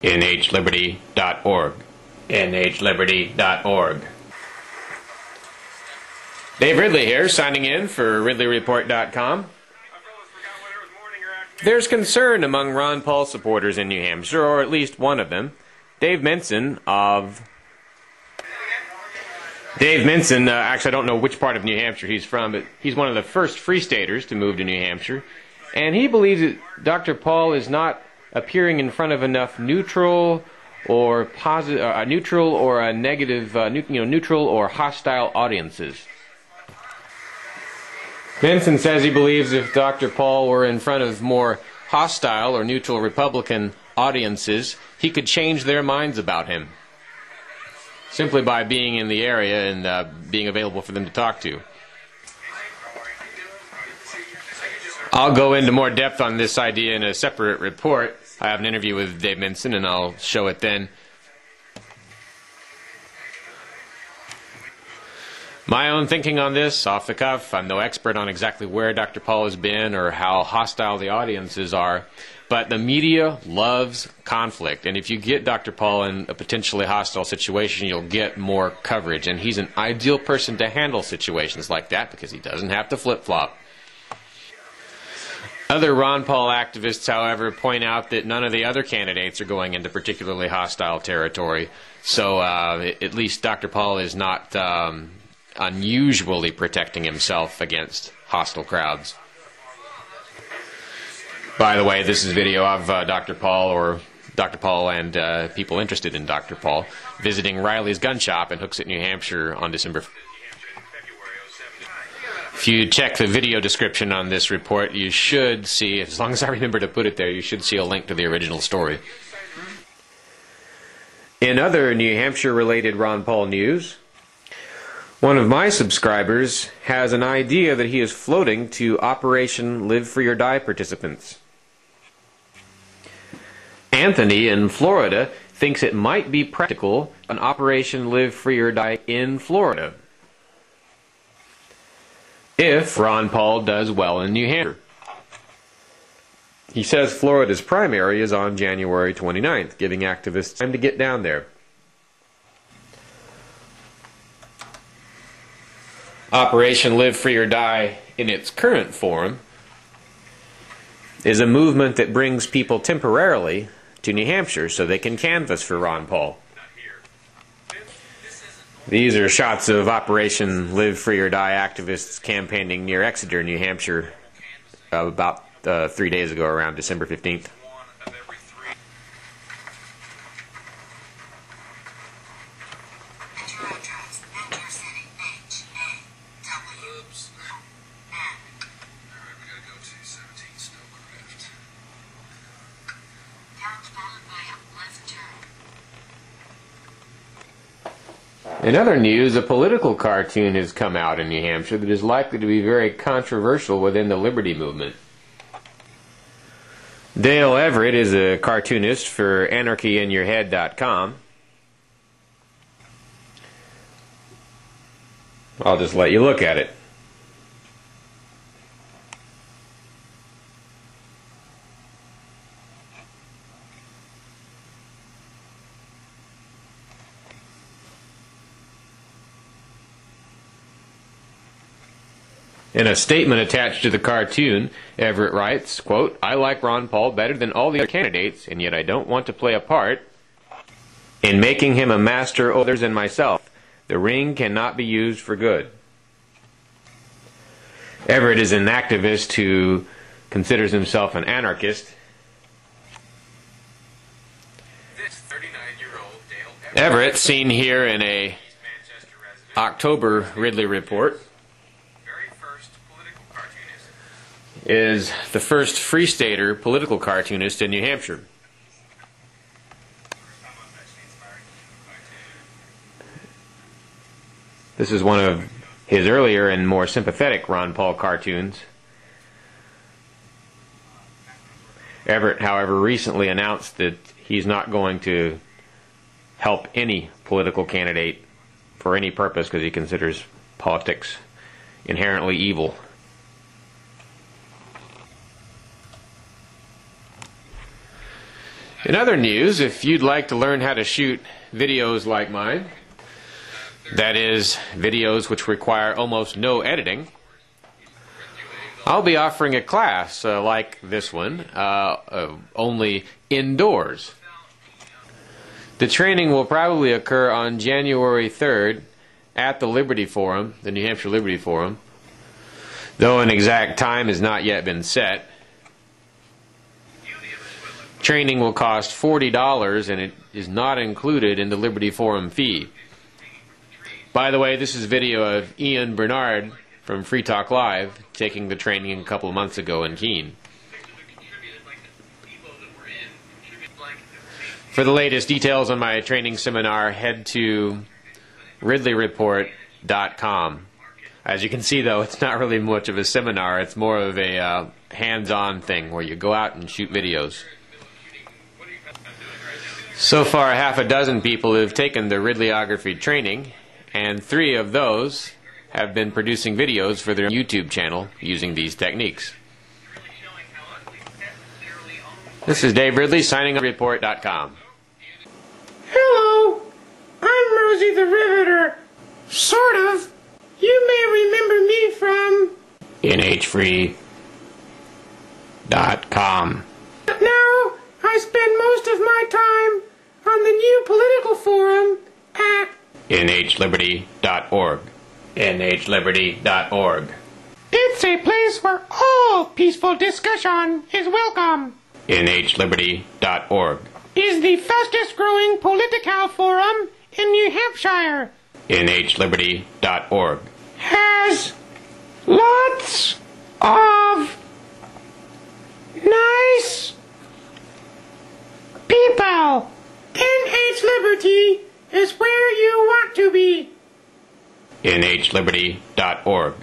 nhliberty.org. nhliberty.org. Dave Ridley here, signing in for Ridleyreport.com. There's concern among Ron Paul supporters in New Hampshire, or at least one of them. Dave Minson, actually I don't know which part of New Hampshire he's from, but he's one of the first Free Staters to move to New Hampshire. And he believes that Dr. Paul is not appearing in front of enough neutral or positive, neutral or a negative, neutral or hostile audiences. Benson says he believes if Dr. Paul were in front of more hostile or neutral Republican audiences, he could change their minds about him simply by being in the area and being available for them to talk to. I'll go into more depth on this idea in a separate report. I have an interview with Dave Minson, and I'll show it then. My own thinking on this, off the cuff, I'm no expert on exactly where Dr. Paul has been or how hostile the audiences are, but the media loves conflict, and if you get Dr. Paul in a potentially hostile situation, you'll get more coverage, and he's an ideal person to handle situations like that because he doesn't have to flip-flop. Other Ron Paul activists, however, point out that none of the other candidates are going into particularly hostile territory, so at least Dr. Paul is not unusually protecting himself against hostile crowds. By the way, this is video of Dr. Paul and people interested in Dr. Paul visiting Riley's gun shop in Hooksett, New Hampshire on December 5th. If you check the video description on this report, you should see, as long as I remember to put it there, you should see a link to the original story. In other New Hampshire-related Ron Paul news, one of my subscribers has an idea that he is floating to Operation Live Free or Die participants. Anthony in Florida thinks it might be practical an Operation Live Free or Die in Florida if Ron Paul does well in New Hampshire. He says Florida's primary is on January 29th, giving activists time to get down there. Operation Live Free or Die in its current form is a movement that brings people temporarily to New Hampshire so they can canvass for Ron Paul. These are shots of Operation Live Free or Die activists campaigning near Exeter, New Hampshire, about 3 days ago, around December 15th. In other news, a political cartoon has come out in New Hampshire that is likely to be very controversial within the liberty movement. Dale Everett is a cartoonist for anarchyinyourhead.com. I'll just let you look at it. In a statement attached to the cartoon, Everett writes, quote, "I like Ron Paul better than all the other candidates, and yet I don't want to play a part in making him a master of others and myself. The ring cannot be used for good." Everett is an activist who considers himself an anarchist. Everett, seen here in a October Ridley report, is the first Free Stater political cartoonist in New Hampshire. This is one of his earlier and more sympathetic Ron Paul cartoons. Everett, however, recently announced that he's not going to help any political candidate for any purpose because he considers politics inherently evil. In other news, if you'd like to learn how to shoot videos like mine, that is, videos which require almost no editing, I'll be offering a class like this one, only indoors. The training will probably occur on January 3rd at the Liberty Forum, the New Hampshire Liberty Forum, though an exact time has not yet been set. Training will cost $40 and it is not included in the Liberty Forum fee. By the way, this is video of Ian Bernard from Free Talk Live taking the training a couple of months ago in Keene. For the latest details on my training seminar, head to Ridleyreport.com. As you can see, though, it's not really much of a seminar. It's more of a hands-on thing where you go out and shoot videos. So far, half a dozen people have taken the Ridleography training, and 3 of those have been producing videos for their YouTube channel using these techniques. This is Dave Ridley signing on Report.com. Hello, I'm Rosie the Riveter. Sort of. You may remember me from NHFree.com. But now I spend most of my time on the new political forum at NHLiberty.org. NHLiberty.org. It's a place where all peaceful discussion is welcome. NHLiberty.org. Is the fastest growing political forum in New Hampshire. NHLiberty.org. Has lots of nice people. NH Liberty is where you want to be. NHLiberty.org.